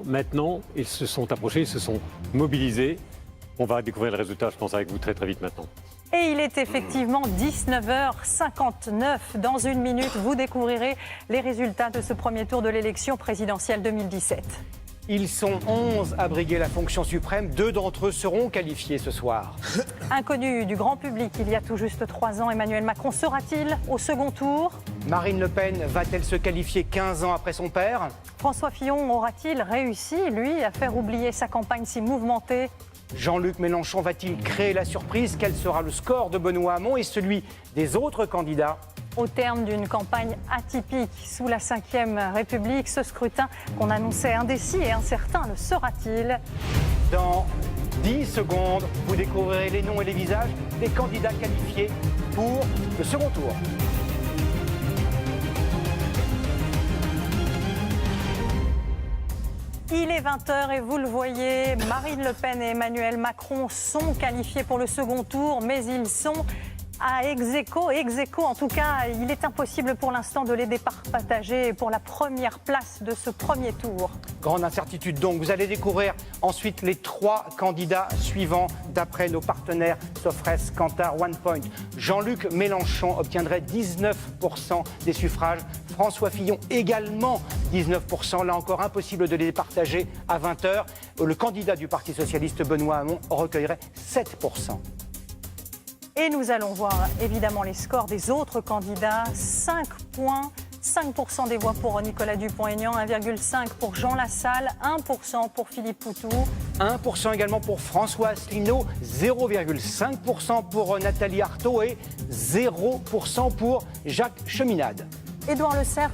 Maintenant, ils se sont approchés, ils se sont mobilisés. On va découvrir le résultat, je pense, avec vous très vite maintenant. Et il est effectivement 19h59. Dans une minute, vous découvrirez les résultats de ce premier tour de l'élection présidentielle 2017. Ils sont 11 à briguer la fonction suprême. 2 d'entre eux seront qualifiés ce soir. Inconnu du grand public il y a tout juste 3 ans, Emmanuel Macron sera-t-il au second tour? Marine Le Pen va-t-elle se qualifier 15 ans après son père? François Fillon aura-t-il réussi, lui, à faire oublier sa campagne si mouvementée? Jean-Luc Mélenchon va-t-il créer la surprise? Quel sera le score de Benoît Hamon et celui des autres candidats? Au terme d'une campagne atypique sous la Ve République, ce scrutin qu'on annonçait indécis et incertain le sera-t-il? Dans 10 secondes, vous découvrirez les noms et les visages des candidats qualifiés pour le second tour. Il est 20h et vous le voyez, Marine Le Pen et Emmanuel Macron sont qualifiés pour le second tour, mais ils sont à ex-aequo. En tout cas, il est impossible pour l'instant de les départager pour la première place de ce premier tour. Grande incertitude donc. Vous allez découvrir ensuite les 3 candidats suivants d'après nos partenaires Sofres, Kantar, OnePoint. Jean-Luc Mélenchon obtiendrait 19% des suffrages. François Fillon également 19%. Là encore, impossible de les départager à 20h. Le candidat du Parti socialiste, Benoît Hamon, recueillerait 7%. Et nous allons voir évidemment les scores des autres candidats. 5 points, 5% des voix pour Nicolas Dupont-Aignan, 1,5% pour Jean Lassalle, 1% pour Philippe Poutou. 1% également pour François Asselineau, 0,5% pour Nathalie Arthaud et 0% pour Jacques Cheminade. Édouard Le Cerf,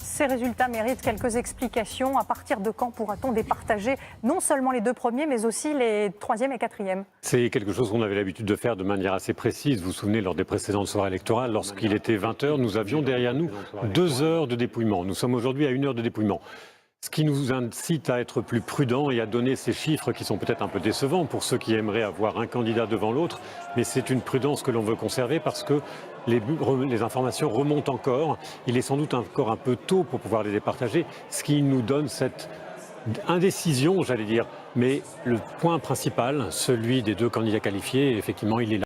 ces résultats méritent quelques explications. À partir de quand pourra-t-on départager non seulement les 2 premiers, mais aussi les 3e et 4e? C'est quelque chose qu'on avait l'habitude de faire de manière assez précise. Vous vous souvenez, lors des précédentes soirées électorales, lorsqu'il était 20h, nous avions derrière nous 2 heures de dépouillement. Nous sommes aujourd'hui à 1 heure de dépouillement. Ce qui nous incite à être plus prudents et à donner ces chiffres qui sont peut-être un peu décevants pour ceux qui aimeraient avoir un candidat devant l'autre. Mais c'est une prudence que l'on veut conserver parce que les informations remontent encore. Il est sans doute encore un peu tôt pour pouvoir les départager, ce qui nous donne cette indécision, j'allais dire. Mais le point principal, celui des 2 candidats qualifiés, effectivement, il est là.